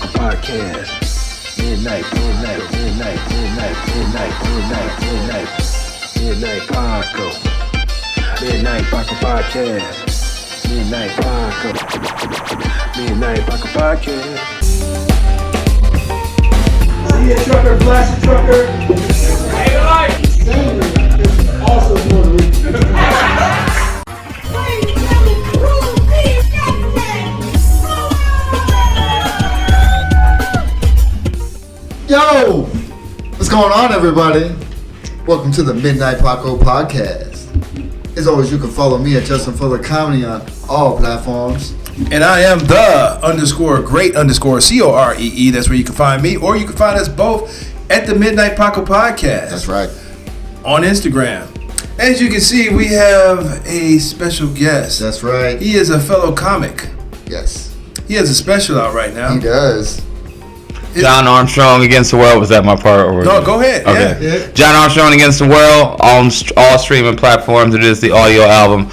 Paco Podcast. Midnight Paco. Midnight Paco Podcast. Midnight Paco Podcast. See a trucker, blast a trucker. Hey, life. Also more Yo! What's going on, everybody? Welcome to the Midnight Paco Podcast. As always, you can follow me at Justin Fuller Comedy on all platforms. And I am the _great_COREE. That's where you can find me, or you can find us both at the Midnight Paco Podcast. That's right. On Instagram. As you can see, we have a special guest. That's right. He is a fellow comic. Yes. He has a special out right now. He does. John Armstrong Against the World. Was that my part? Or no, go ahead. Okay. Yeah. John Armstrong Against the World on all streaming platforms. It is the audio album.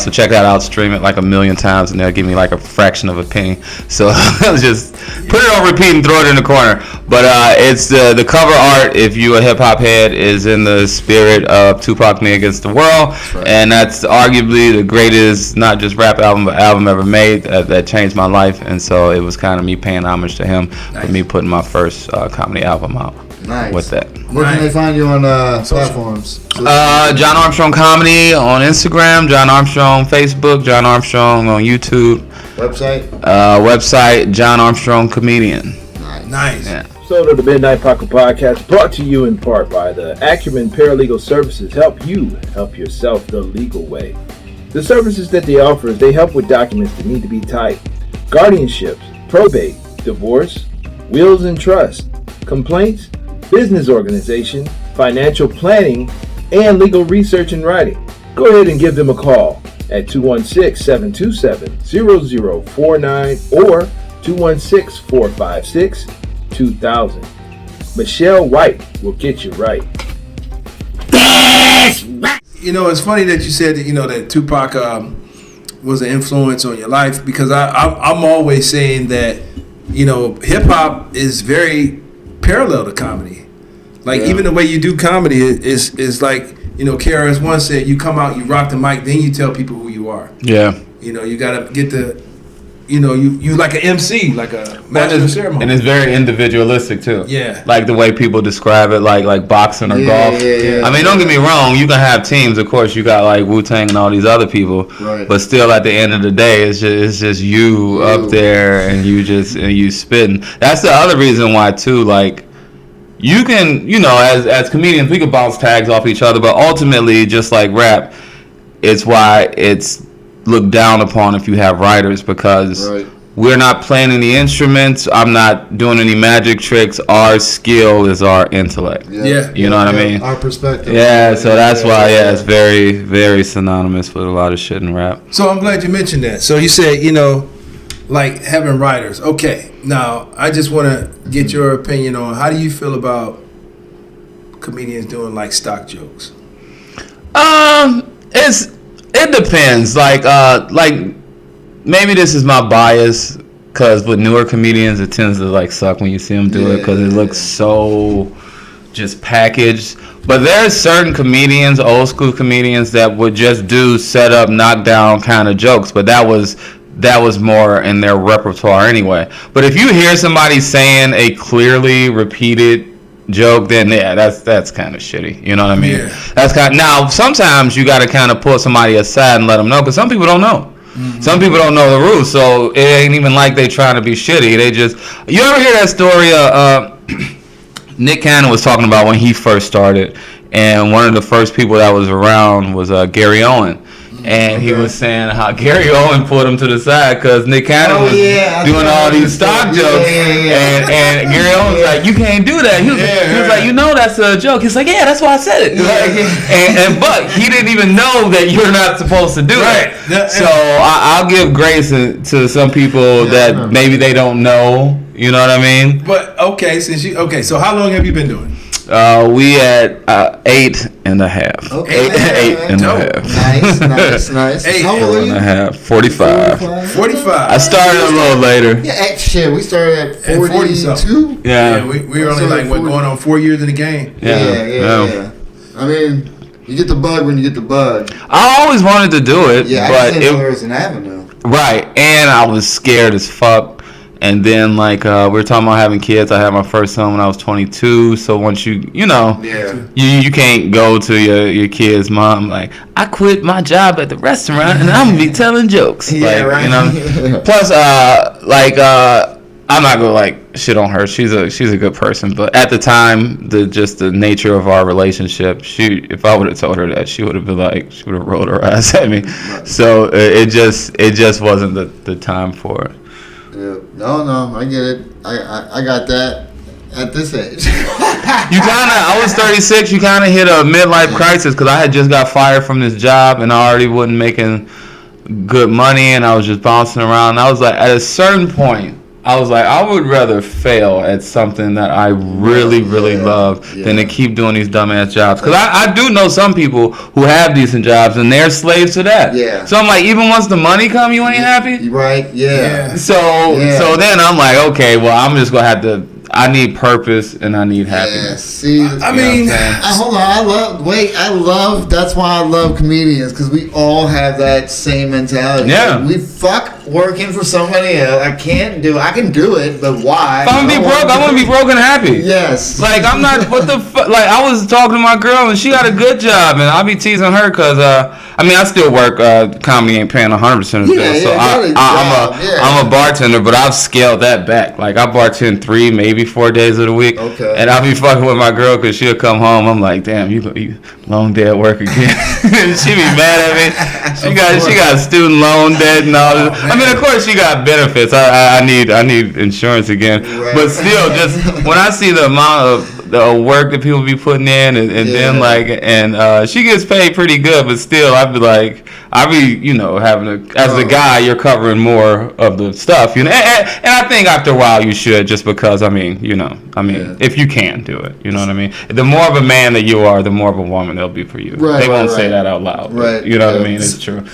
So check that out. Stream it like 1,000,000 times, and they'll give me like a fraction of a penny. So just put it on repeat and throw it in the corner. But it's the cover art. If you a hip hop head, is in the spirit of Tupac Me Against the World, right. And that's arguably the greatest, not just rap album, but album ever made that changed my life. And so it was kind of me paying homage to him, for me putting my first comedy album out. Nice. With that. Where can they find you on platforms? John Armstrong Comedy on Instagram, John Armstrong Facebook, John Armstrong on YouTube. Website, John Armstrong Comedian. Nice. Yeah. So to the Midnight Paco Podcast, brought to you in part by the Acumen Paralegal Services. Help you help yourself the legal way. The services that they offer is they help with documents that need to be typed, guardianships, probate, divorce, wills and trust, complaints, business organization, financial planning, and legal research and writing. Go ahead and give them a call at 216-727-0049 or 216-456-2000. Michelle White will get you right. You know, it's funny that you said that, that Tupac was an influence on your life, because I'm always saying that, hip hop is very parallel to comedy. Like, even the way you do comedy is like, KRS One said, you come out, you rock the mic, then you tell people who you are. Yeah. You gotta get the, you like an MC, like a master of ceremony. And it's very individualistic too. Yeah. Like the way people describe it, like boxing or golf. Yeah. I mean, don't get me wrong, you can have teams, of course, you got like Wu-Tang and all these other people. Right. But still at the end of the day, it's just you up there, and you spitting. That's the other reason why too, like, you can, as comedians, we can bounce tags off each other, but ultimately, just like rap, it's why it's looked down upon if you have writers, because we're not playing any instruments. I'm not doing any magic tricks. Our skill is our intellect. You know what I mean? Our perspective. Yeah, so that's why, it's very, very synonymous with a lot of shit in rap. So I'm glad you mentioned that. So you said, like having writers. Okay, now I just want to get your opinion on, how do you feel about comedians doing like stock jokes? It depends. Like maybe this is my bias, because with newer comedians, it tends to like suck when you see them do it, because it looks so just packaged. But there's certain comedians, old school comedians, that would just do set up, knockdown kind of jokes, but that was more in their repertoire anyway. But if you hear somebody saying a clearly repeated joke, then that's kind of shitty. You know what I mean? Yeah. Now sometimes you got to kind of pull somebody aside and let them know, because some people don't know. Mm-hmm. Some people don't know the rules, so it ain't even like they trying to be shitty. They just, you ever hear that story? Nick Cannon was talking about when he first started, and one of the first people that was around was Gary Owen. And he was saying how Gary Owen pulled him to the side because Nick Cannon was doing all these stock jokes. And Gary Owen was like, you can't do that. He was like, that's a joke. He's like, yeah, that's why I said it. But he didn't even know that you're not supposed to do it. So I'll give grace to some people that maybe they don't know. You know what I mean? But so how long have you been doing it? We at 8.5. Okay. 8.5. Nice. How old are you? 8.5. 45. 45. I started a little later. Yeah, shit. We started at 42. Yeah. We were only like going on 4 years in the game. Yeah. I mean, you get the bug when you get the bug. I always wanted to do it, Yeah, but I just didn't know there was an avenue. Right, and I was scared as fuck. And then, like, we were talking about having kids. I had my first son when I was 22. So once you can't go to your kid's mom like, I quit my job at the restaurant and I'm gonna be telling jokes. Yeah, right. You know. Plus, I'm not gonna like shit on her. She's a good person, but at the time, the nature of our relationship, if I would have told her that, she would have rolled her eyes at me. So it just wasn't the time for it. Yeah. No, I get it. I got that at this age. I was 36. You kind of hit a midlife crisis because I had just got fired from this job and I already wasn't making good money and I was just bouncing around. And I was like, at a certain point, I was like, I would rather fail at something that I really, really love than to keep doing these dumbass jobs. Because I do know some people who have decent jobs and they're slaves to that. Yeah. So I'm like, even once the money come, you ain't happy? Right, yeah. So then I'm like, okay, well, I'm just going to have to, I need purpose and I need happiness. Yeah, see, hold on, that's why I love comedians, because we all have that same mentality. Yeah. Like, we fuck working for somebody else. I can do it, but why? If I'm gonna be broke, I want to be broke and happy. Yes. Like, I'm not, what the fuck, like, I was talking to my girl and she got a good job and I'll be teasing her because, I still work, comedy ain't paying 100% of the bill, so I'm a bartender, but I've scaled that back. Like, I bartend 3, maybe 4 days of the week. Okay. And I'll be fucking with my girl because she'll come home. I'm like, damn, you long day at work again. She be mad at me. She got student loan debt and all this. I mean, of course she got benefits. I need insurance again. Right. But still, just when I see the amount of the work that people be putting in and then like she gets paid pretty good, but still I'd be having as a guy you're covering more of the stuff, and I think after a while you should, just because if you can do it, you know what I mean. The more of a man that you are, the more of a woman they'll be for you. Right, they won't say that out loud, right? You know what I mean. It's true.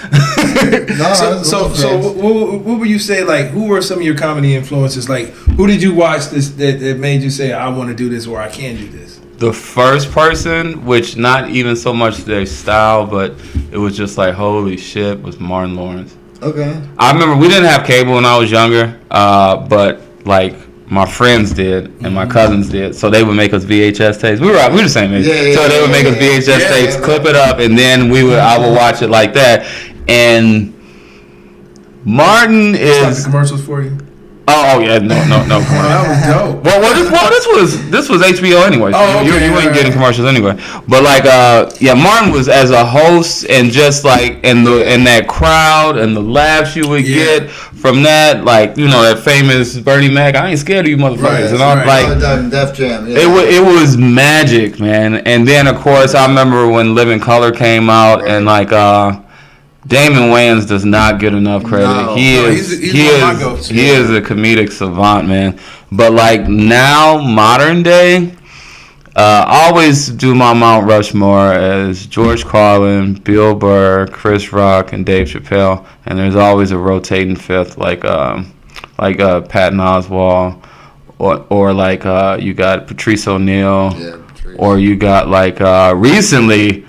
So what would you say? Like, who were some of your comedy influences? Like, who did you watch that made you say, I want to do this or I can do this? The first person, which not even so much their style, but it was just like, holy shit, was Martin Lawrence. Okay. I remember we didn't have cable when I was younger, but like my friends did and my cousins did, so they would make us VHS tapes. We were the same age, so they would make us VHS tapes, clip it up, and then I would watch it like that. And Martin is the commercials for you. Oh yeah, no. That was dope. This was HBO anyway. So you ain't getting commercials anyway. But like, Martin was as a host and just like in that crowd and the laughs you would get from that, like that famous Bernie Mac. I ain't scared of you motherfuckers. And I'm like, Def Jam. Yeah. It was magic, man. And then of course I remember when Living Color came out and like. Damon Wayans does not get enough credit. No. He is a comedic savant, man. But like now, modern day, I always do my Mount Rushmore as George Carlin, Bill Burr, Chris Rock, and Dave Chappelle, and there's always a rotating fifth, like Patton Oswalt, or like you got Patrice O'Neal, or you got like recently.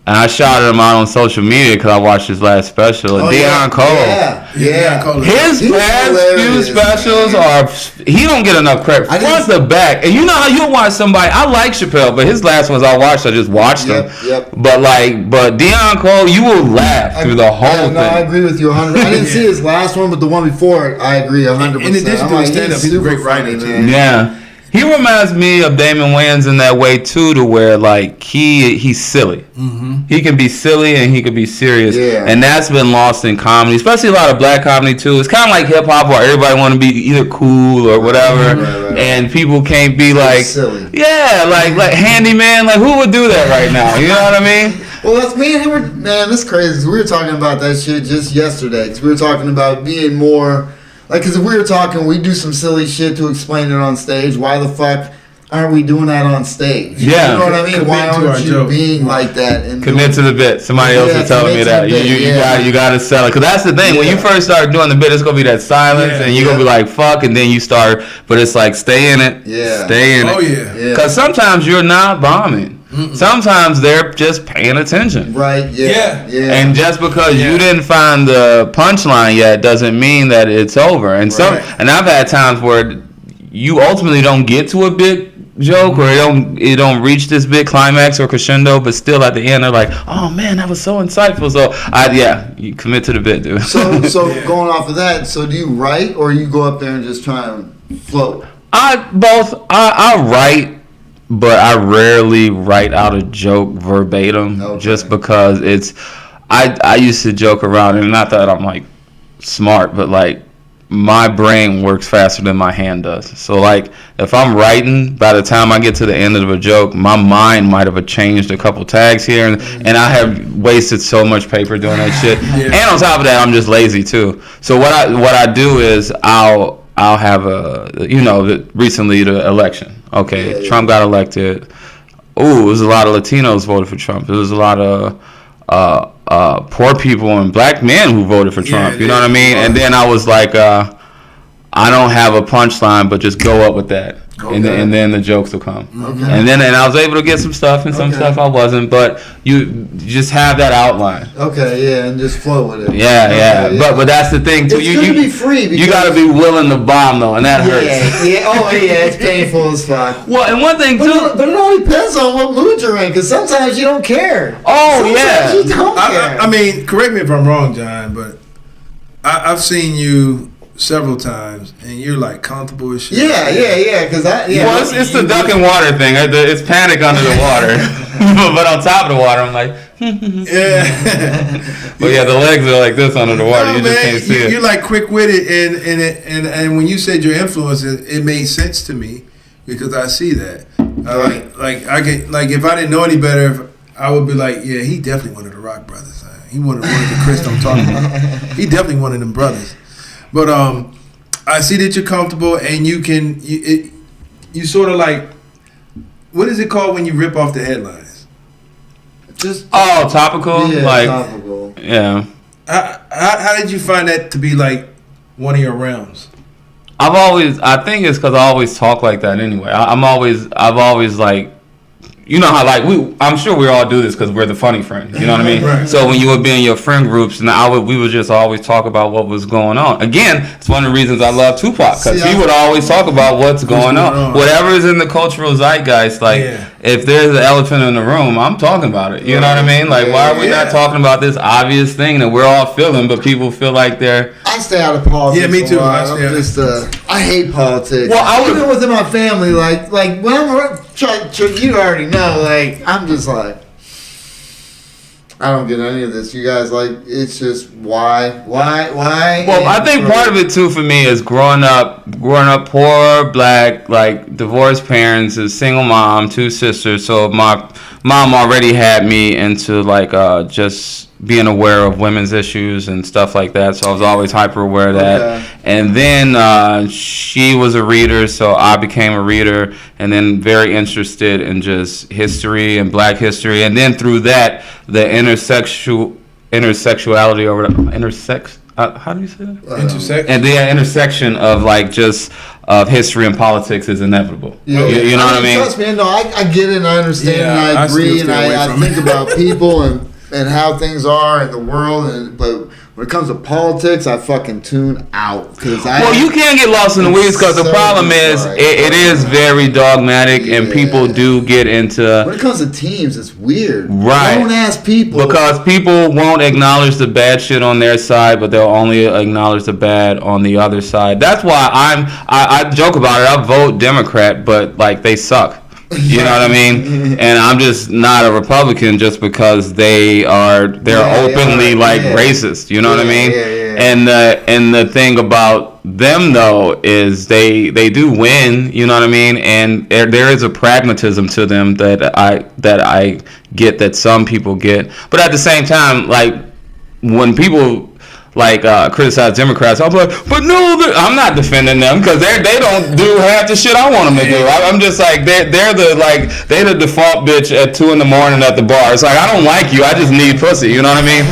And I shouted him out on social media because I watched his last special. Deion Cole. Yeah. His last few specials he don't get enough credit. Front to back. And you know how you'll watch somebody, I like Chappelle, but his last ones I just watched them. Yep. But Deion Cole, you will laugh through the whole thing. No, I agree with you 100%. I didn't see his last one, but the one before it, I agree 100%. In addition to his stand-up, he's a great writer, too. Yeah. He reminds me of Damon Wayans in that way too, to where like he's silly. Mm-hmm. He can be silly and he can be serious, and that's been lost in comedy, especially a lot of black comedy too. It's kind of like hip hop, where everybody want to be either cool or whatever, and people can't be like silly. Yeah, like Handyman. Like who would do that right now? You know what I mean? Well, that's me and him. That's crazy. We were talking about that shit just yesterday. Because we were talking about being more. Like, because if we were talking, we do some silly shit to explain it on stage. Why the fuck aren't we doing that on stage? Yeah. You know what I mean? Commit Why to our aren't you joke. being like that? And Commit to the bit. Somebody else Yeah, was telling me commit to that. the bit, You got to sell it. Because that's the thing. When you Yeah. first start doing the bit, it's going to be that silence. Yeah. And you're going to be like, fuck. And then you start. But it's like, stay in it. Yeah. Stay in it. Oh, yeah. Yeah. Because sometimes you're not bombing. Sometimes they're just paying attention. Right, yeah. Yeah. And just because Yeah. you didn't find the punchline yet doesn't mean that it's over. And Right. and I've had times where you ultimately don't get to a big joke or it don't reach this big climax or crescendo, but still at the end they're like, oh man, that was so insightful. So you commit to the bit, dude. So Yeah. going off of that, so do you write or you go up there and just try and float? I write, but I rarely write out a joke verbatim, Okay. just because I used to joke around, and not that I'm like smart, but like my brain works faster than my hand does. So like if I'm writing, by the time I get to the end of a joke, my mind might have changed a couple tags here, and I have wasted so much paper doing that shit. Yeah. And on top of that, I'm just lazy too. So what I do is I'll have recently the election. Okay, Yeah. Trump got elected. Ooh, there's a lot of Latinos voted for Trump. There's a lot of poor people and black men who voted for Trump. Yeah, You know what I mean? And then I was like, I don't have a punchline, but just go up with that. And then the jokes will come. Okay. And I was able to get some stuff, and some Okay. stuff I wasn't. But you just have that outline. Okay, yeah, and just flow with it. Yeah. Okay, But that's the thing too. It's you good to be free because you got to be willing to bomb though, and that hurts. Yeah, oh yeah, it's painful as fuck. Well, and one thing too. But it all depends on what mood you're in, because sometimes you don't care. Oh Sometimes yeah. you don't care. I mean, correct me if I'm wrong, John, but I've seen you several times, and you're like comfortable as shit. yeah, because Well, it's the duck and water thing. It's panic under the water, but on top of the water, I'm like. Yeah. But yeah, the legs are like this under the water. No, You just man, can't see it. You're like quick witted, and when you said your influence, it made sense to me because I see that. I get like if I didn't know any better, I would be like, yeah, he definitely one of the Rock brothers. He one of the Chris I'm talking about. He definitely one of them brothers. But I see that you're comfortable, and you sort of like, what is it called when you rip off the headlines? just Topical. yeah, like topical. yeah. How did you find that to be like one of your realms? I think it's because I always talk like that anyway. I've always like, you know how like I'm sure we all do this because we're the funny friends. You know what I mean? Right. So when you would be in your friend groups, and we would just always talk about what was going on. Again, it's one of the reasons I love Tupac, because he would always talk about what's going on. Whatever is in the cultural zeitgeist. Like if there's an elephant in the room, I'm talking about it. You know what I mean? Like why are we not talking about this obvious thing that we're all feeling, but people feel like they're. I stay out of politics. Yeah, me too. a lot. I hate politics. Well, even within my family, like when I'm you already know, like I'm just like, I don't get any of this. You guys like, it's just why? Well, I think part of it too for me is growing up poor, black, like divorced parents, a single mom, 2 sisters. So my mom already had me into like just being aware of women's issues and stuff like that. So I was always hyper aware of that. Okay. And then she was a reader, so I became a reader, and then very interested in just history and black history. And then through that, the intersectionality or how do you say that? Intersection. And the intersection of like just of history and politics is inevitable. Yeah. You know what I mean? Trust me, no, I get it, and I understand, and I agree, and I think about people and how things are in the world, but when it comes to politics, I fucking tune out Well, you can get lost in the weeds because the problem is it is very dogmatic, and people do get into. When it comes to teams, it's weird. Right. Don't ask people Because people won't acknowledge the bad shit on their side, but they'll only acknowledge the bad on the other side. That's why I joke about it. I vote Democrat, but like they suck. You know what I mean? And I'm just not a Republican just because they're openly racist. You know what I mean? Yeah. And the thing about them though is they do win. You know what I mean? And there is a pragmatism to them that I get that some people get. But at the same time, like when people criticize Democrats, I'll be like, but no, I'm not defending them because they don't do half the shit I want them to do. I'm just like they're the default bitch at 2 a.m. at the bar. It's like I don't like you, I just need pussy. You know what I mean?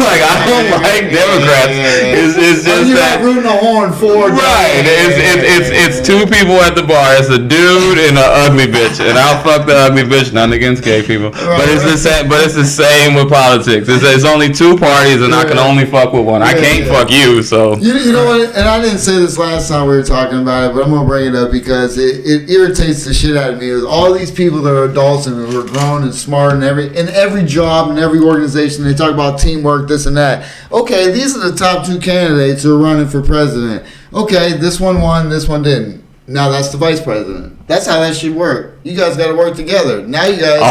Like I don't like Democrats. It's just you're that not rooting a horn for right. It's 2 people at the bar. It's a dude and an ugly bitch, and I'll fuck the ugly bitch. Nothing against gay people, but it's the same. But it's the same with politics. It's only 2 parties, and I can only fuck with one. I can't fuck you. So you know what? And I didn't say this last time we were talking about it, but I'm gonna bring it up because it irritates the shit out of me. Is all these people that are adults and who are grown and smart and every job and every organization, they talk about teamwork, this and that. Okay, these are the top 2 candidates who are running for president. Okay, this one won, this one didn't. Now that's the vice president. That's how that should work. You guys got to work together. Now you guys.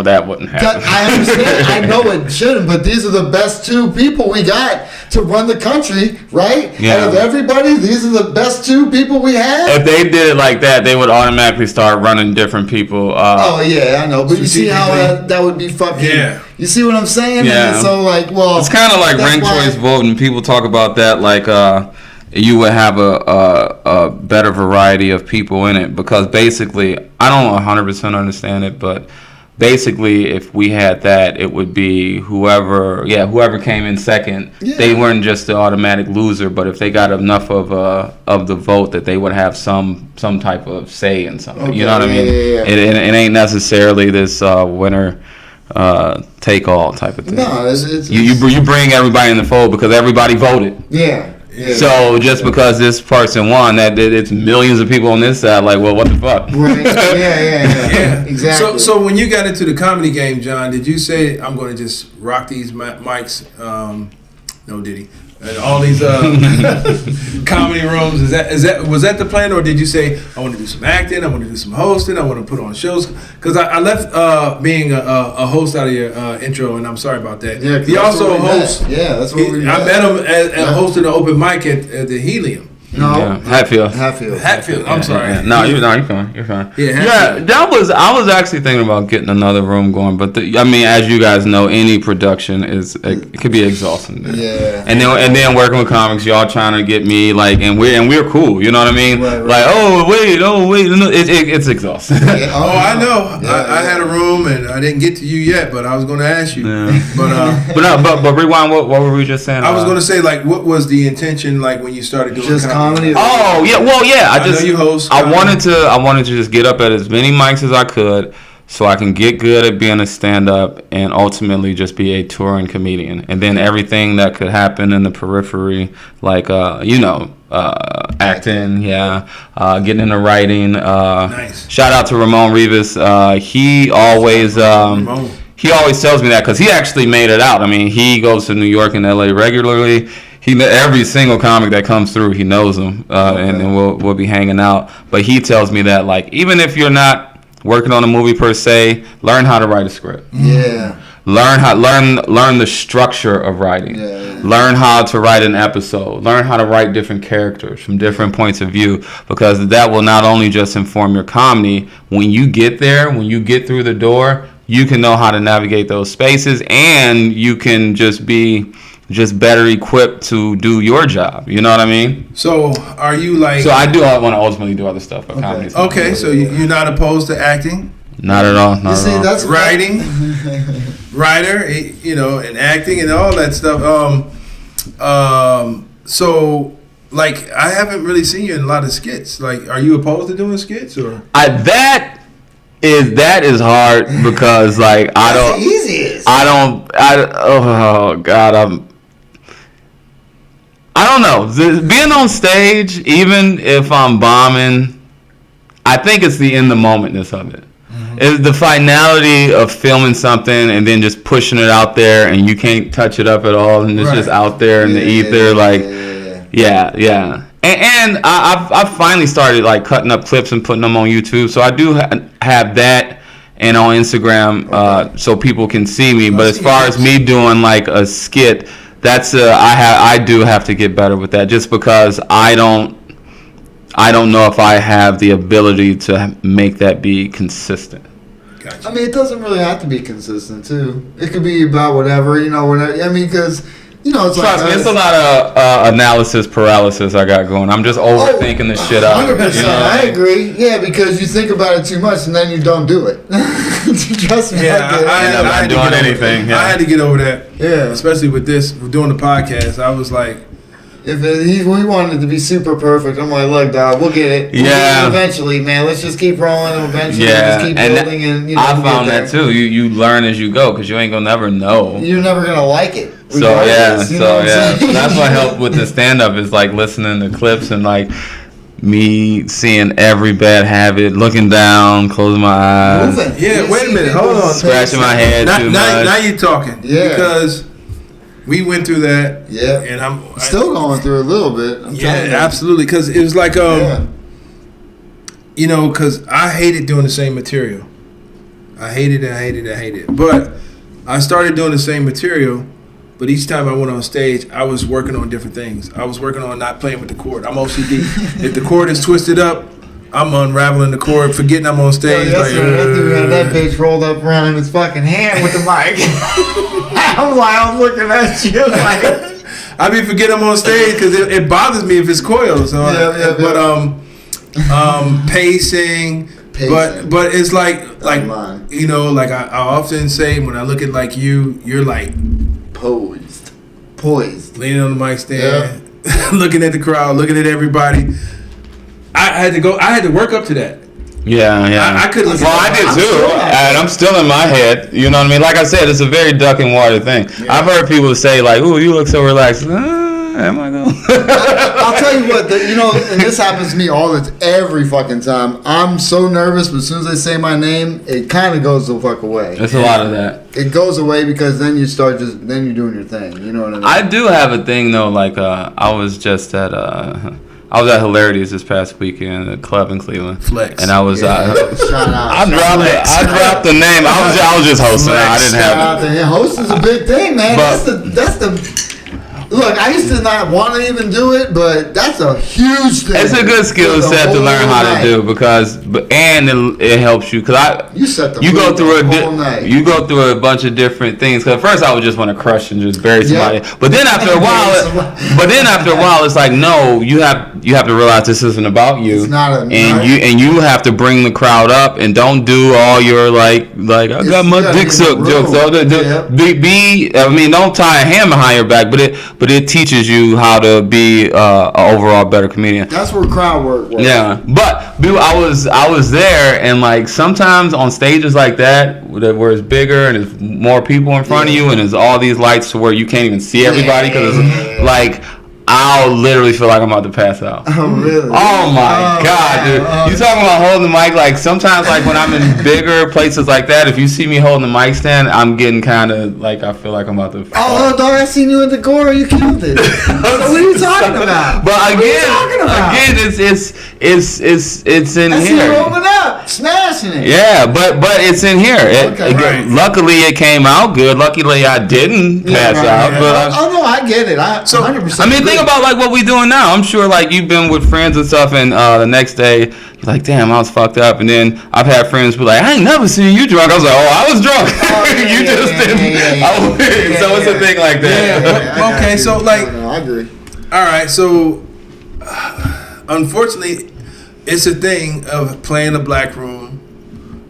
That wouldn't happen. I understand. I know it shouldn't, but these are the best 2 people we got to run the country, right? Yeah. Out of everybody, these are the best 2 people we have. If they did it like that, they would automatically start running different people. Oh yeah, I know. But you see how that would be fucking. Yeah. You see what I'm saying? Yeah. And so it's kind of like ranked choice voting. People talk about that like. You would have a better variety of people in it because basically, I don't 100% understand it, but basically, if we had that, it would be whoever came in second. Yeah. They weren't just the automatic loser, but if they got enough of the vote, that they would have some type of say in something. Okay. You know what I mean? Yeah. It ain't necessarily this winner. Take all type of thing. No, it's you bring everybody in the fold because everybody voted. Yeah. Yeah. So just because this person won, that it's millions of people on this side, like, well, what the fuck? Right. Yeah. Exactly. So when you got into the comedy game, John, did you say I'm going to just rock these mics? No, did he? And all these comedy rooms, was that the plan, or did you say I want to do some acting, I want to do some hosting, I want to put on shows? Because I left being a host out of your intro, and I'm sorry about that. Yeah, he also hosts. Yeah, that's what we. I met him at hosting an open mic at the Helium. No, yeah. Hatfield. I'm sorry. Yeah. No, you're fine. Yeah, I was actually thinking about getting another room going, but as you guys know, any production it could be exhausting. Yeah. And then working with comics, y'all trying to get me and we're cool. You know what I mean? Right. Like, oh wait, no, it's exhausting. Yeah. I know. Yeah, I had a room and I didn't get to you yet, but I was going to ask you. Yeah. But rewind. What were we just saying? I was going to say what was the intention when you started doing just comedy? Oh yeah, well yeah. I know you host. I wanted to just get up at as many mics as I could, so I can get good at being a stand-up and ultimately just be a touring comedian. And then everything that could happen in the periphery, acting, getting into writing. Nice. Shout out to Ramon Rivas. He always tells me that because he actually made it out. He goes to New York and LA regularly. Every single comic that comes through, he knows them, and we'll be hanging out. But he tells me that even if you're not working on a movie per se, learn how to write a script. Yeah. Learn the structure of writing. Yeah. Learn how to write an episode. Learn how to write different characters from different points of view, because that will not only just inform your comedy. When you get there, when you get through the door, you can know how to navigate those spaces, and you can just be better equipped to do your job. You know what I mean? So are you So I want to ultimately do other stuff. Comedy. Okay, so you're not opposed to acting? Not at all. Not at all. That's writing, writer, and acting and all that stuff. So I haven't really seen you in a lot of skits. Are you opposed to doing skits or? That is hard because I don't. The easiest. Oh God, I don't know. Being on stage, even if I'm bombing, I think it's the in the momentness of it. Mm-hmm. It's the finality of filming something and then just pushing it out there, and you can't touch it up at all, and it's just out there in the ether. Yeah. And I've finally started like cutting up clips and putting them on YouTube, so I do have that, and on Instagram, so people can see me. But as far as me doing like a skit, that's I do have to get better with that, just because I don't know if I have the ability to make that be consistent. Gotcha. I mean, it doesn't really have to be consistent too. It could be about whatever, whatever. I mean, because you know, it's Trust like me, it's a lot of analysis paralysis I got going. I'm just overthinking the shit out. 100%. You know I agree. Yeah, because you think about it too much and then you don't do it. Trust me. Yeah, I end up not doing anything. Yeah. I had to get over that. Yeah. Especially with this, doing the podcast. I was like, we wanted it to be super perfect. I'm like, look, dog, we'll get it. We'll Yeah. get it eventually, man. Let's just keep rolling and eventually Yeah, just keep and building. And you know, I we'll found get that there. too. You learn as you go because you ain't gonna never know. You're never going to like it. So yeah, regardless, you know what I'm saying? that's what helped with the stand up is like listening to clips and like me seeing every bad habit, looking down, closing my eyes, Moving. yeah, You wait a see minute, people hold on. scratching my head now, too now, now much. you're talking. Yeah. Because we went through that. Yeah. And I'm Still going through a little bit. I'm Yeah, telling you. absolutely. Because it was like, Yeah. you know, because I hated doing the same material. I hated it. But I started doing the same material. But each time I went on stage, I was working on different things. I was working on not playing with the cord. I'm OCD. If the cord is twisted up, I'm unraveling the cord, forgetting I'm on stage. Yo, yesterday, that dude had that bitch rolled up around in his fucking hand with the mic. I'm looking at you like. I be forgetting I'm on stage because it bothers me if it's coiled. So, but pacing. But it's like you know, like I often say when I look at like you're like poised, leaning on the mic stand, looking at the crowd, looking at everybody. I had to work up to that. Yeah. I couldn't. Well, I did too, and I'm still in my head. You know what I mean? Like I said, it's a very duck and water thing. Yeah. I've heard people say like, "Ooh, you look so relaxed." Am I going? I'll tell you what, you know, and this happens to me every fucking time. I'm so nervous, but as soon as they say my name, it kind of goes the fuck away. There's a lot of that. It goes away because then you start then you're doing your thing. You know what I mean? I do have a thing though. Like I was just at I was at Hilarities this past weekend at a club in Cleveland. Flex. And I was shout out. I dropped the name. I was just hosting. I didn't have it. Hosting's a big thing, man. But, that's the look, I used to not want to even do it, but that's a huge thing. It's a good skill set to learn how to do and it helps you because you go through a bunch of different things. Because at first I would just want to crush and just bury somebody, but then after a while, it's like no, you have to realize this isn't about you. It's not you have to bring the crowd up and don't do all your like I got my dick sucked jokes. Don't tie a hand behind your back, but it teaches you how to be an overall better comedian. That's where crowd work works. Yeah, but dude, I was there, and like sometimes on stages like that where it's bigger and there's more people in front of you, and there's all these lights to where you can't even see everybody because it's like I'll literally feel like I'm about to pass out. Oh, really? Oh, my God, dude. You talking about holding the mic? Like, sometimes, like, when I'm in bigger places like that, if you see me holding the mic stand, I'm getting kind of, like, I feel like I'm about to fall. Oh, dog, I seen you in the gore. You killed it. So what are you talking about? But again, it's in I here. see you rolling up, smashing it. Yeah, but it's in here. Luckily, it came out good. Luckily, I didn't pass out. But no, I get it. 100%. I mean, think about like what we doing now. I'm sure like you've been with friends and stuff, and the next day you're like, "Damn, I was fucked up." And then I've had friends be like, "I ain't never seen you drunk." I was like, "Oh, I was drunk. You just didn't." So it's a thing like that. Okay, so like, I agree. All right, so unfortunately, it's a thing of playing a black room.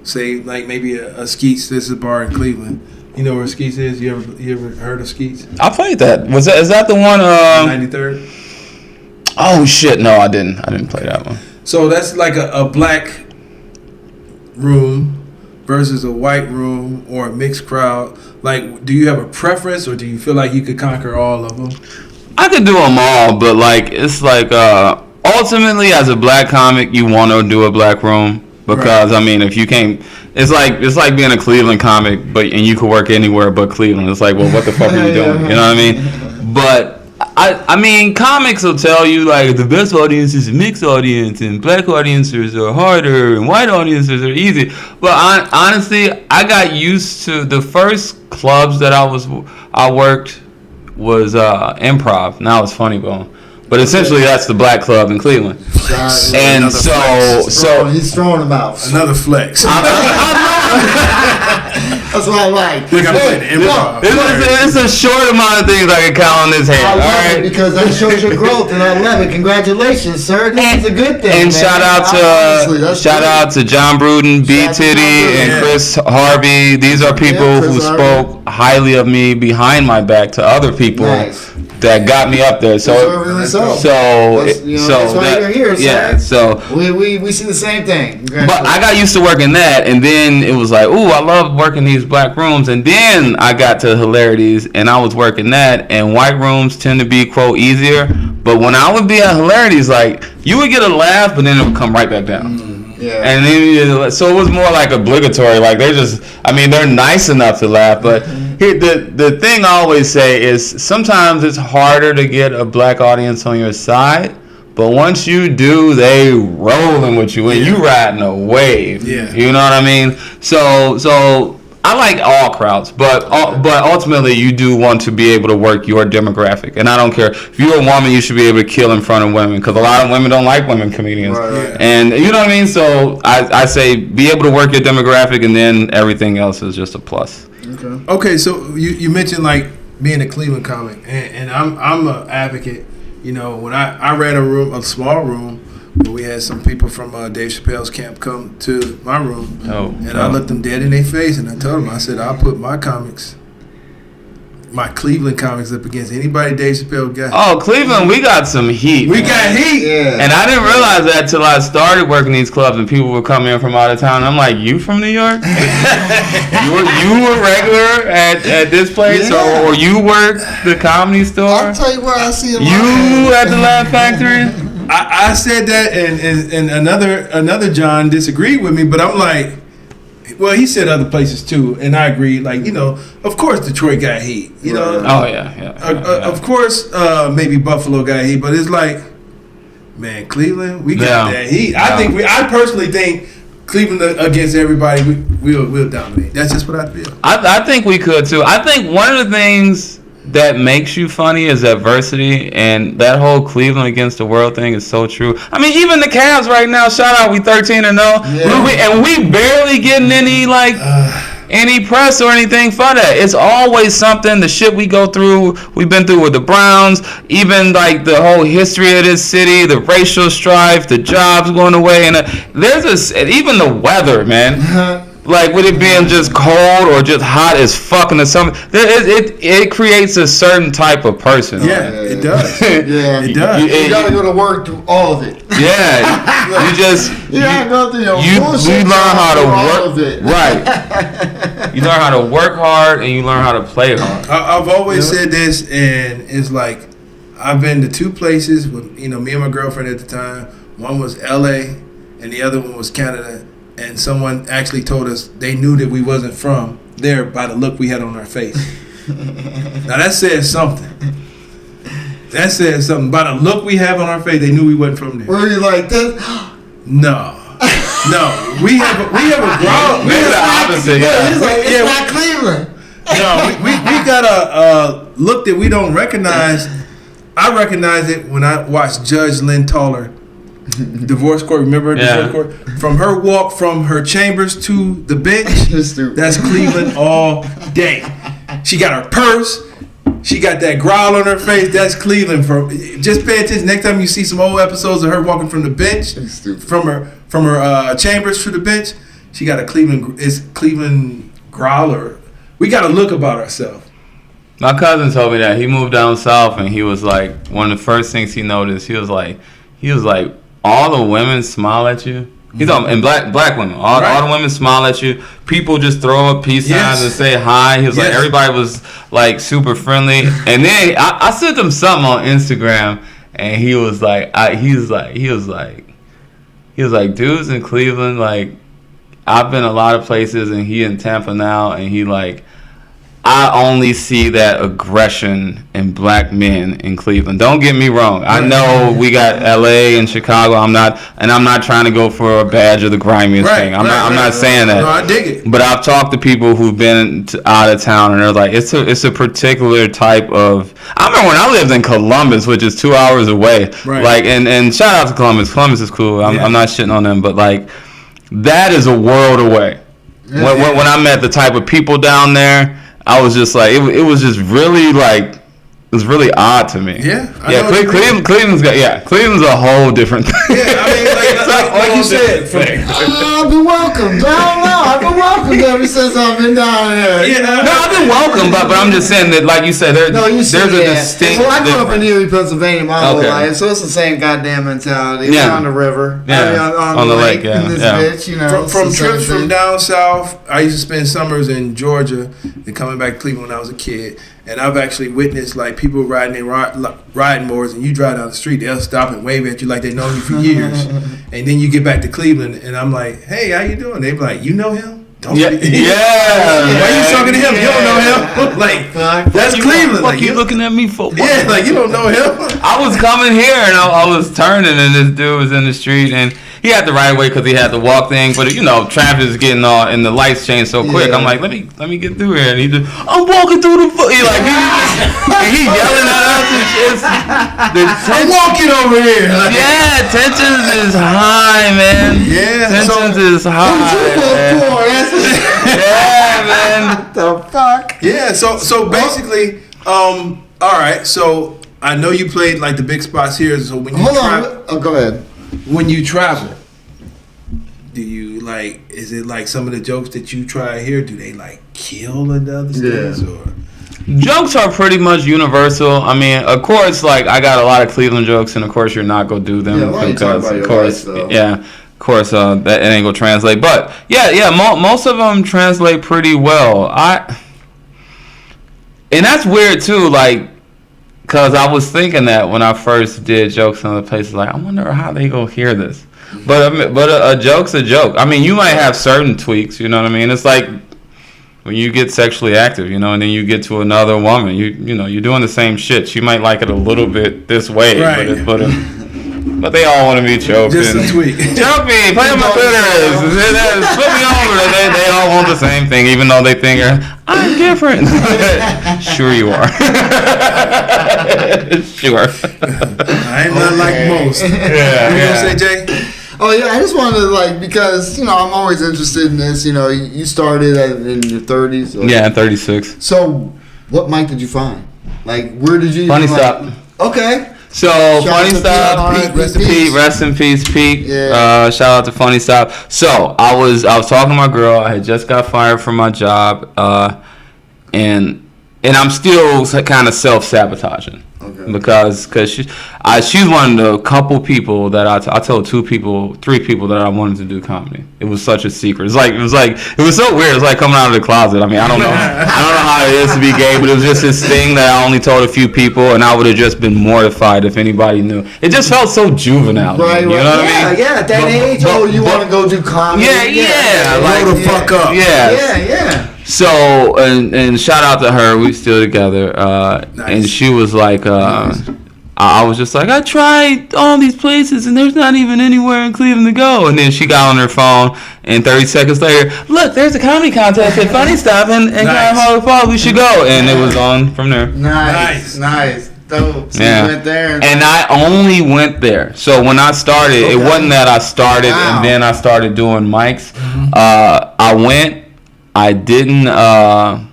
Say like maybe a Skeets. This is a bar in Cleveland. You know where Skeets is? You ever heard of Skeets? I played that. Is that the one? 93rd. Oh shit! No, I didn't. I didn't play that one. So that's like a black room versus a white room or a mixed crowd. Like, do you have a preference, or do you feel like you could conquer all of them? I could do them all, but like it's like ultimately as a black comic, you want to do a black room because I mean, if you can't. It's like being a Cleveland comic, and you could work anywhere but Cleveland. It's like, well, what the fuck are you doing? You know what I mean? But I mean, comics will tell you like the best audience is a mixed audience, and black audiences are harder, and white audiences are easy. But honestly, I got used to the first clubs that I worked was improv. Now it's Funny Bone. But essentially, that's the black club in Cleveland. And so he's throwing them out. Another flex. I That's what I like. Look, I'm playing improv. It's a short amount of things I can count on this hand. I All love right. it because that shows your growth, and I love it. Congratulations, sir. That's a good thing. And man. shout out to John Bruden, B Shout out to Titty, John and Bruden. Chris Harvey. These are people Chris who Harvey. spoke highly of me behind my back to other people Nice. that got me up there. So That's why you're here, sir. yeah. So. We see the same thing. But I got used to working that, and then it was like, ooh, I love working these black rooms. And then I got to hilarities, and I was working that, and white rooms tend to be, quote, easier. But when I would be at hilarities, like, you would get a laugh, but then it would come right back down. Yeah. And then, so it was more like obligatory. Like, they're nice enough to laugh. But here, the thing I always say is sometimes it's harder to get a black audience on your side. But once you do, they rolling with you, and you riding a wave. Yeah. You know what I mean? So I like all crowds, but ultimately you do want to be able to work your demographic, and I don't care if you're a woman, you should be able to kill in front of women because a lot of women don't like women comedians, Right. and you know what I mean. So I say be able to work your demographic, and then everything else is just a plus. Okay, so you mentioned like being a Cleveland comic, and I'm an advocate. You know, when I ran a small room, where we had some people from Dave Chappelle's camp come to my room, I looked them dead in their face, and I told them, I said, I'll put my Cleveland comics up against anybody Dave Chappelle got. Oh, Cleveland, we got some heat. We got heat. Yeah. And I didn't realize that till I started working these clubs and people would come in from out of town. I'm like, you from New York? you were regular at this place, Yeah. or you worked the Comedy Store? I'll tell you what I see. You at the Laugh Factory? I said that, and another John disagreed with me, but I'm like, well, he said other places too, and I agree. Like, you know, of course Detroit got heat. You know, Oh yeah. of course maybe Buffalo got heat, but it's like, man, Cleveland, we got that heat. I personally think Cleveland against everybody, we'll dominate. That's just what I feel. I think we could too. I think one of the things that makes you funny is adversity, and that whole Cleveland against the world thing is so true. I mean, even the Cavs right now, shout out, we 13-0, and we barely getting any press or anything for that. It's always something, the shit we've been through with the Browns, even like the whole history of this city, the racial strife, the jobs going away, and even the weather, man. Like, with it being just cold or just hot as fuck in the summer, it creates a certain type of person. Yeah, it does. Yeah, It does. You gotta go to work through all of it. Yeah, you learn how to work. All of it. Right. You learn how to work hard and you learn how to play hard. I've always said this, and it's like, I've been to two places with, me and my girlfriend at the time. One was LA and the other one was Canada. And someone actually told us they knew that we wasn't from there by the look we had on our face. Now that says something. That says something. By the look we have on our face, they knew we wasn't from there. Were you like this? No. We have a ground. Maybe the opposite. He's like, it's not Cleveland. No, we got a look that we don't recognize. I recognize it when I watched Judge Lynn Toller, divorce court. Remember divorce court? From her walk from her chambers to the bench, that's Cleveland all day. She got her purse. She got that growl on her face. That's Cleveland. Just pay attention. Next time you see some old episodes of her walking from the bench, from her chambers to the bench, she got a Cleveland growler. We got a look about ourselves. My cousin told me that he moved down south, and he was like, one of the first things he noticed, he was like, all the women smile at you. He's talking, and black women, all the women smile at you. People just throw up peace signs and say hi. He was like, everybody was like super friendly. And then I sent him something on Instagram, and he was like, dudes in Cleveland, like, I've been a lot of places, and he in Tampa now, and he like, I only see that aggression in black men in Cleveland. Don't get me wrong. I know we got LA and Chicago. I'm not trying to go for a badge of the grimiest thing. I'm not saying that. No, I dig it. But I've talked to people who've been out of town, and they're like, it's a particular type of. I remember when I lived in Columbus, which is 2 hours away. Right. Like, and shout out to Columbus. Columbus is cool. I'm not shitting on them, but like, that is a world away. When I met the type of people down there, I was just like, it was just really like. It was really odd to me. Yeah. Cleveland's a whole different thing. Yeah, I mean, like you said. I've been welcomed. I don't know. I've been welcomed ever since I've been down here. Yeah. No, I've been welcomed, but I'm just saying that, like you said, there's a distinct. Well, I grew up in Erie, Pennsylvania my whole life, so it's the same goddamn mentality. Yeah. On the river. Yeah. On the lake. In this bitch, you know. From trips from down south, I used to spend summers in Georgia and coming back to Cleveland when I was a kid. And I've actually witnessed like people riding their riding boards, and you drive down the street, they'll stop and wave at you like they've known you for years. And then you get back to Cleveland, and I'm like, "Hey, how you doing?" They be like, "You know him? Don't Yeah. Why you talking to him? You don't know him? Like that's Cleveland. What Like you looking at me for? Yeah, like you don't know him. I was coming here and I was turning, and this dude was in the street, and he had the right way because he had the walk thing, but you know, traffic is getting all, and the lights change so quick. Yeah. I'm like, let me get through here, and he just, I'm walking through the, he yelling at us and shit. I'm walking over here. Like, yeah, tensions is high, man. Yeah, tensions is high. Yeah, man. What the fuck? Yeah, so basically, all right. So I know you played like the big spots here. So when you Go ahead. When you travel, do you like? Is it like some of the jokes that you try here? Do they like kill in the other states or? Jokes are pretty much universal. I mean, of course, like I got a lot of Cleveland jokes, and of course you're not gonna do them because, of course, that ain't gonna translate. But most of them translate pretty well. And that's weird too, like, cause I was thinking that when I first did jokes in other places, like I wonder how they gonna hear this. But a joke's a joke. I mean, you might have certain tweaks, you know what I mean? It's like when you get sexually active, you know, and then you get to another woman, you know, you're doing the same shit. She might like it a little bit this way, right. but they all want to be choking. Just a tweak. Choke me, play on my clitoris, flip me over. They all want the same thing, even though they think I'm different. Sure you are. Sure. I ain't not like most. Yeah. You gonna say, Jay? Oh yeah, I just wanted to because you know I'm always interested in this. You know, you started in your 30s. Yeah, 36. So, what mic did you find? Like, where did you? Funny Stop. Okay. So Funny Stop, rest in peace, Pete. Yeah. Shout out to Funny Stop. So I was talking to my girl. I had just got fired from my job, and I'm still kind of self-sabotaging. Okay. Because she's one of the couple people that I told 3 people that I wanted to do comedy. It was such a secret. It was so weird. It's like coming out of the closet. I mean, I don't know how it is to be gay, but it was just this thing that I only told a few people, and I would have just been mortified if anybody knew. It just felt so juvenile. Right. You know what I mean? Yeah. At that age, you want to go do comedy? Yeah. Blow the fuck up. Yeah. So, and shout out to her, we still together, Nice. and she was like, I was just like, I tried all these places, and there's not even anywhere in Cleveland to go, and then she got on her phone, and 30 seconds later, look, there's a comedy contest at Funny Stop, and Nice. Fall, we should go, and it was on from there. Nice. Dope. So you went there. And I only went there. So when I started, it wasn't that I started, and then I started doing mics. I went. I didn't. I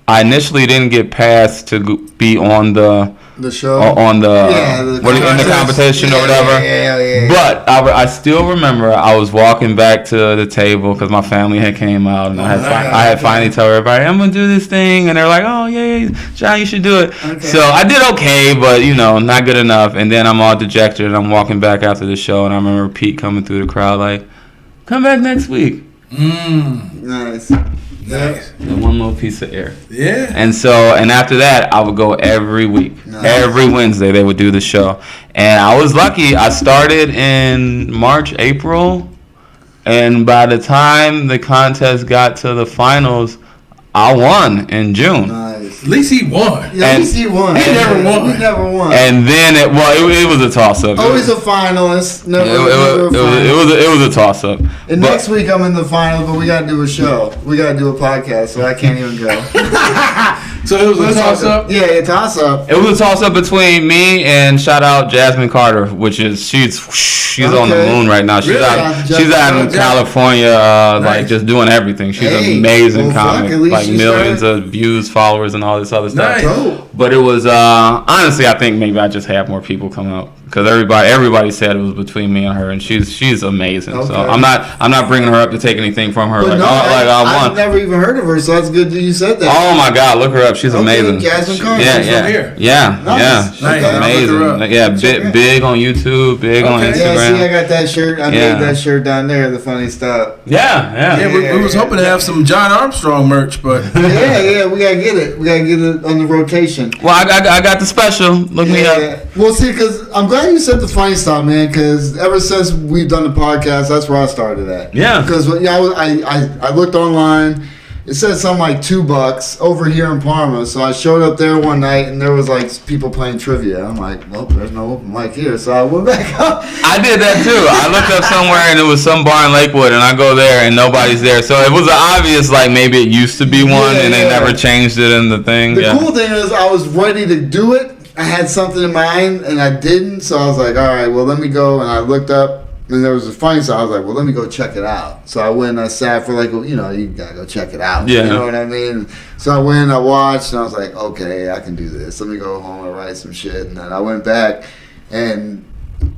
initially didn't get passed to be on the show, in the competition or whatever. Yeah. But I still remember I was walking back to the table because my family had came out, and I had finally told everybody I'm gonna do this thing, and they're like, "Oh yeah, John, you should do it." Okay. So I did okay, but you know, not good enough. And then I'm all dejected, and I'm walking back after the show, and I remember Pete coming through the crowd like, "Come back next week." Nice. One little piece of air. Yeah. And after that, I would go every week. Nice. Every Wednesday, they would do the show. And I was lucky. I started in March, April. And by the time the contest got to the finals, I won in June. Nice. At least he won. Yeah, at least he won. He never won. And then it was a toss-up. Always a finalist. It was a toss-up. And next week I'm in the finals, but we got to do a show. We got to do a podcast, so I can't even go. So it was a toss up. Yeah, a toss up. It was a toss up between me and shout out Jasmine Carter, which is she's on the moon right now. She's Really? out in California, like just doing everything. She's an amazing comic, like millions of views, followers, and all this other stuff. Nice. But it was honestly, I think maybe I just had more people come out because everybody said it was between me and her, and she's amazing. Okay. So I'm not bringing her up to take anything from her. But I've never even heard of her, so that's good that you said that. Oh my God, look her up. She's amazing. Jasmine Carter. Yeah. Nice. Amazing. Yeah, big on YouTube, big on Instagram. Yeah, see, I got that shirt. I made that shirt down there. The funny stuff. Yeah. We was hoping to have some John Armstrong merch, but yeah, we gotta get it. We gotta get it on the rotation. Well, I got the special. Look me up. Well, see, because I'm glad you said the funny stuff, man. Because ever since we've done the podcast, that's where I started at. Yeah. Because I looked online. It said something like $2 over here in Parma. So I showed up there one night and there was like people playing trivia. I'm like, well, there's no open mic here. So I went back up. I did that too. I looked up somewhere and it was some bar in Lakewood and I go there and nobody's there. So it was obvious like maybe it used to be one and they never changed it in the thing. The cool thing is I was ready to do it. I had something in mind and I didn't. So I was like, all right, well, let me go. And I looked up. And there was a funny side. I was like, well, let me go check it out. So I went and I sat for like, you gotta go check it out. Yeah. You know what I mean? So I went, I watched, and I was like, okay, I can do this. Let me go home and write some shit. And then I went back, and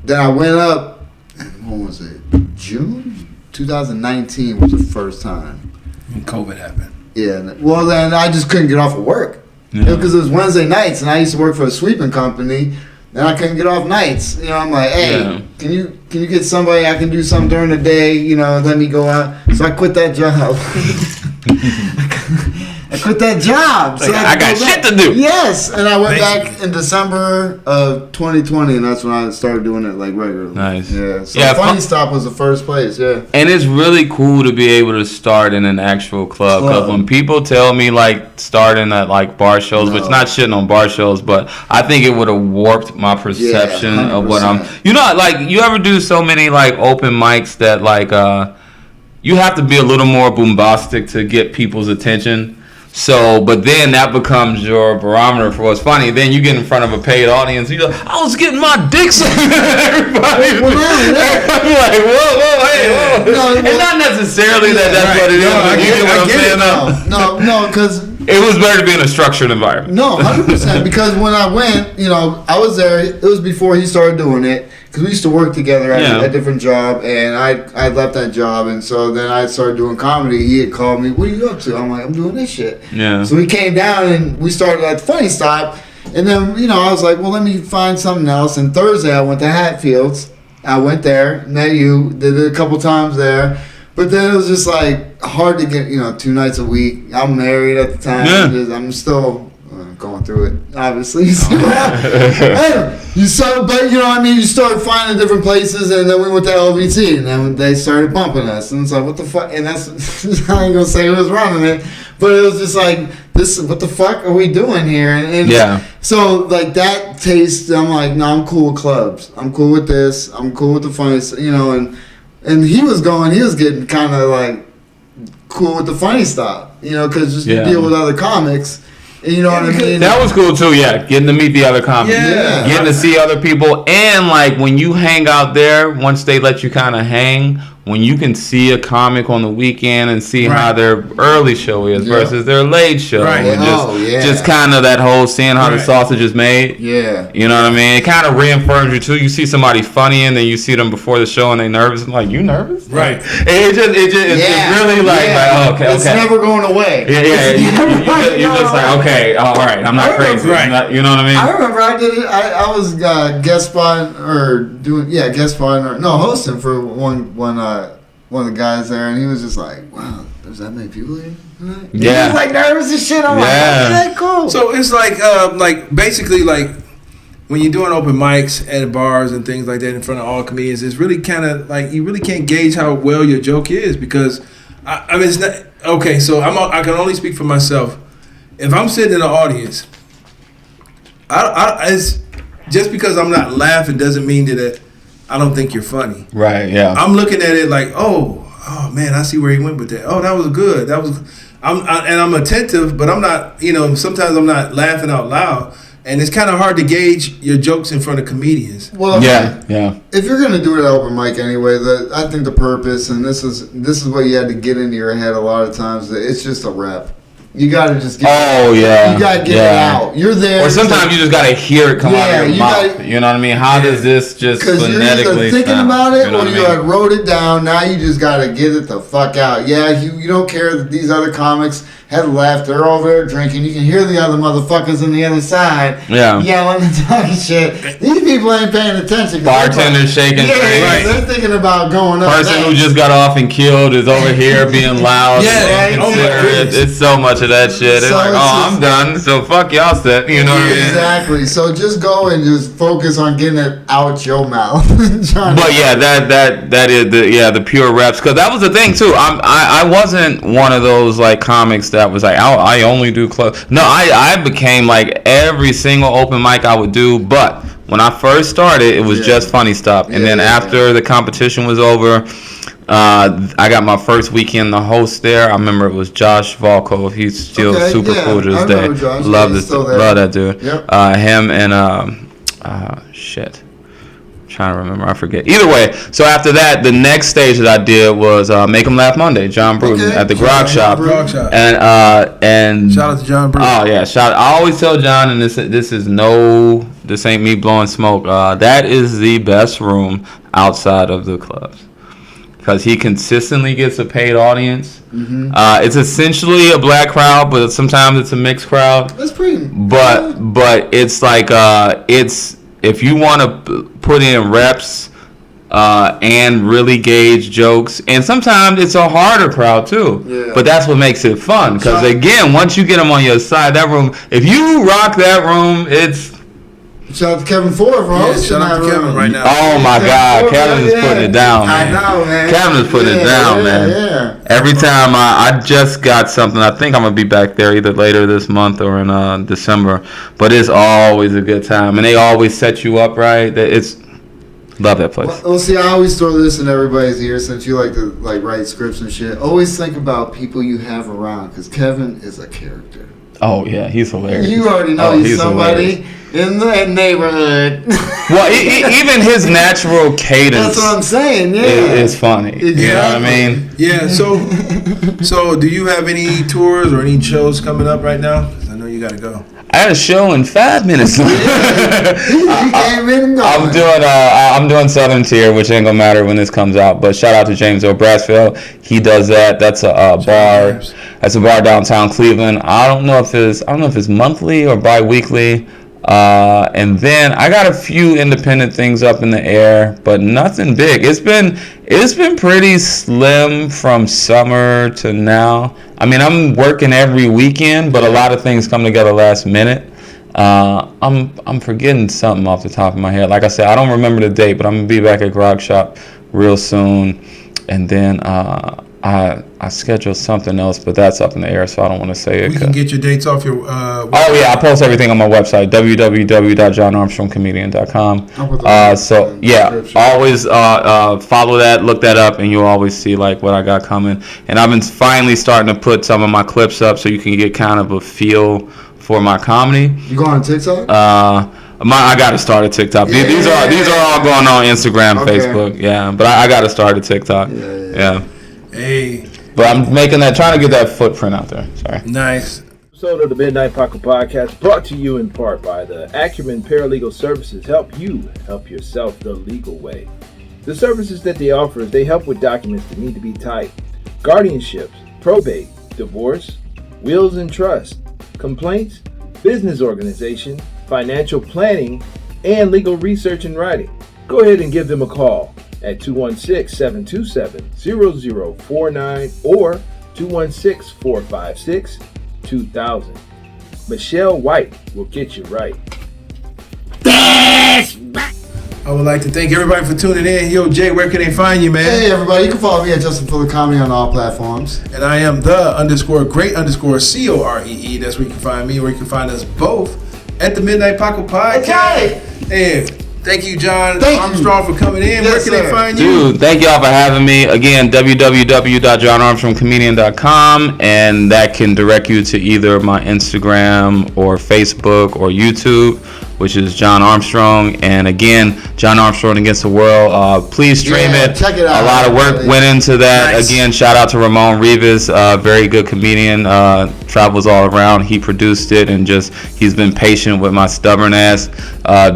then I went up, and when was it? June 2019 was the first time. when COVID happened. Yeah. Well, then I just couldn't get off of work. Because it was Wednesday nights, and I used to work for a sweeping company. And I couldn't get off nights. You know, I'm like, hey, can you get somebody I can do something during the day? You know, let me go out. So I quit that job. I quit that job. So I got shit to do. Yes, and I went back in December of 2020, and that's when I started doing it like regularly. Nice. Yeah. So Funny Stop was the first place. Yeah. And it's really cool to be able to start in an actual club because when people tell me like starting at like bar shows, which not shitting on bar shows, but I think it would have warped my perception of what I'm. You know, like you ever do so many like open mics that like you have to be a little more bombastic to get people's attention. So, but then that becomes your barometer for what's funny. Then you get in front of a paid audience. You go, I was getting my dick sucked. Everybody, I'm like, whoa, hey, whoa. And not necessarily that's what it is. I get it. No, because it was better to be in a structured environment. No, 100%. Because when I went, I was there. It was before he started doing it. Because we used to work together at a different job, and I left that job, and so then I started doing comedy. He had called me, what are you up to? I'm like, I'm doing this shit. Yeah. So we came down, and we started at the Funny Stop, and then, I was like, well, let me find something else. And Thursday, I went to Hatfields. I went there, met you, did it a couple times there. But then it was just, like, hard to get, 2 nights a week. I'm married at the time. Yeah. I'm still going through it, obviously. You start finding different places, and then we went to LVT, and then they started bumping us, and it's like, what the fuck? And that's I ain't gonna say who was running it, but it was just like, this, what the fuck are we doing here? And so like that taste, I'm like, no, I'm cool with clubs. I'm cool with this. I'm cool with the funny, and he was getting kind of like cool with the Funny Stop, because you deal with other comics. You know what I mean? That was cool too, getting to meet the other comics. Yeah. Getting to see other people. And like when you hang out there, once they let you kind of hang, when you can see a comic on the weekend and see how their early show is versus their late show. Right. And just kind of that whole seeing how the sausage is made. Yeah. You know what I mean? It kind of reaffirms you too. You see somebody funny and then you see them before the show and they nervous. I'm like, you nervous? Right. It's really like okay. It's never going away. Yeah. You're just like, okay, all right, I'm not crazy. Right. You know what I mean? I remember I did it. I was guest spotting hosting for one of the guys there, and he was just like, wow, there's that many people here? Yeah. He was like nervous as shit. I'm like, okay, cool. So it's like basically like when you're doing open mics at bars and things like that in front of all comedians, it's really kind of like you really can't gauge how well your joke is because I mean it's not okay. So I can only speak for myself. If I'm sitting in the audience, it's just because I'm not laughing doesn't mean that I don't think you're funny. Right. Yeah. I'm looking at it like, oh man, I see where he went with that. Oh, that was good. I'm attentive, but I'm not. Sometimes I'm not laughing out loud. And it's kind of hard to gauge your jokes in front of comedians. Well, yeah. If you're gonna do it at open mic anyway, I think the purpose, and this is what you had to get into your head a lot of times. It's just a rep. You gotta just get. Oh yeah. You gotta get it out. You're there. Or sometimes you just gotta hear it come out of your mouth. Gotta, you know what I mean? How does this just phonetically? Because you're either thinking about it, or you had wrote it down. Now you just gotta get it the fuck out. Yeah, you don't care that these other comics had left. They're over there drinking. You can hear the other motherfuckers on the other side. Yeah. Yelling and talking shit. These people ain't paying attention. Bartenders shaking. Yeah, they're thinking about going up. Person who just got off and killed is over here being loud. Yeah, it's so much of that shit. It's like, I'm done. So fuck y'all set. You know what I mean? Exactly. So just go and just focus on getting it out your mouth. But yeah, that is the pure reps, because that was the thing too. I wasn't one of those like comics that was like I only do clubs. No, I became like every single open mic I would do. But when I first started, it was just funny stuff, and then after the competition was over, I got my first weekend the host there. I remember it was Josh Volkov. He's still super cool to this day. Love that dude. Yep. Him and shit. Trying to remember, I forget. Either way, so after that, the next stage that I did was Make 'em Laugh Monday, John Bruton at the Grog Shop. And shout out to John Bruton. Oh yeah, I always tell John, and this ain't me blowing smoke. That is the best room outside of the clubs, because he consistently gets a paid audience. Mm-hmm. It's essentially a black crowd, but sometimes it's a mixed crowd. That's pretty. But it's like it's. If you want to put in reps and really gauge jokes, and sometimes it's a harder crowd too, but that's what makes it fun. Because again, once you get them on your side, that room, if you rock that room, it's... Shout out to Kevin Ford, bro. Yeah, shout out to Kevin right now. Oh my God, Kevin is putting it down, man. I know, man. Kevin is putting it down, man. Yeah. Every time I just got something, I think I'm gonna be back there either later this month or in December. But it's always a good time, and they always set you up right. Love that place. Well, see, I always throw this in everybody's ear, since you like to write scripts and shit. Always think about people you have around, because Kevin is a character. Oh yeah, he's hilarious. You already know he's somebody hilarious. In the neighborhood. Well, even his natural cadence. That's what I'm saying. Yeah, is funny. Exactly. You know what I mean? Yeah. So do you have any tours or any shows coming up right now? Because I know you got to go. I had a show in 5 minutes. I'm doing Southern Tier, which ain't gonna matter when this comes out. But shout out to James O'Brasfield. He does that. That's a bar. That's a bar downtown Cleveland. I don't know if it's monthly or bi-weekly. And then I got a few independent things up in the air, but nothing big. It's been pretty slim from summer to now. I mean, I'm working every weekend, but a lot of things come together last minute. I'm forgetting something off the top of my head. Like I said, I don't remember the date, but I'm gonna be back at Grog Shop real soon. And then I scheduled something else, but that's up in the air, so I don't want to say it. We can get your dates off your website. Oh yeah, I post everything on my website, www.johnarmstrongcomedian.com. So yeah, always follow that, look that up, and you'll always see like what I got coming. And I've been finally starting to put some of my clips up so you can get kind of a feel for my comedy. You go on TikTok? I got to start a TikTok. Yeah, these are all going on Instagram, Facebook. Yeah, but I got to start a TikTok. Yeah. Hey. But I'm trying to get that footprint out there. Sorry. Nice. Episode of the Midnight Paco Podcast brought to you in part by the Acumen Paralegal Services. Help yourself the legal way. The services that they offer is they help with documents that need to be typed, guardianships, probate, divorce, wills and trust, complaints, business organization, financial planning, and legal research and writing. Go ahead and give them a call at 216-727-0049 or 216-456-2000. Michelle White will get you right. I would like to thank everybody for tuning in. Yo, Jay, where can they find you, man? Hey, everybody. You can follow me at Justin Fuller Comedy on all platforms. And I am the_great_COREE. That's where you can find me, or you can find us both at the Midnight Paco Podcast. Okay. Hey, Thank you, John Thank Armstrong, for coming in. Yes, Where can they sir. find you? Dude, thank y'all for having me. Again, www.johnarmstrongcomedian.com, and that can direct you to either my Instagram or Facebook or YouTube, which is John Armstrong. And again, John Armstrong Against the World. Please stream it. Check it out. A lot of work went into that. Nice. Again, shout out to Ramon Rivas, very good comedian. Travels all around. He produced it, and he's been patient with my stubborn ass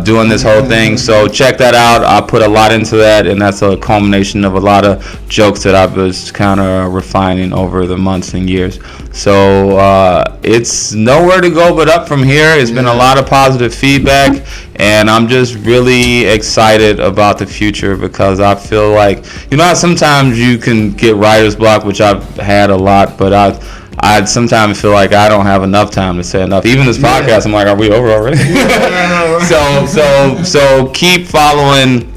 doing this whole thing. So check that out. I put a lot into that, and that's a culmination of a lot of jokes that I was kind of refining over the months and years. So it's nowhere to go but up from here. It's been a lot of positive feedback, and I'm just really excited about the future because I feel like, you know how sometimes you can get writer's block, which I've had a lot, but I sometimes feel like I don't have enough time to say enough. Even this podcast, I'm like, are we over already? So keep following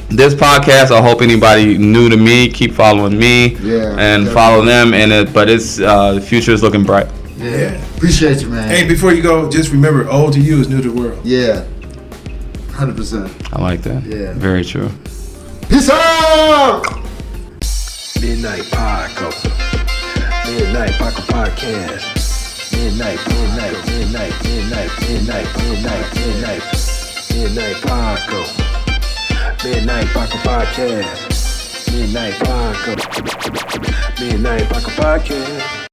this podcast. I hope anybody new to me, keep following me and follow them. But it's the future is looking bright. Yeah. Appreciate you, man. Hey, before you go, just remember, old to you is new to the world. Yeah. 100%. I like that. Yeah. Very true. Peace out! Midnight Paco. Midnight Paco Podcast. Midnight Paco. Midnight Paco Podcast. Midnight Paco. Midnight Paco Podcast.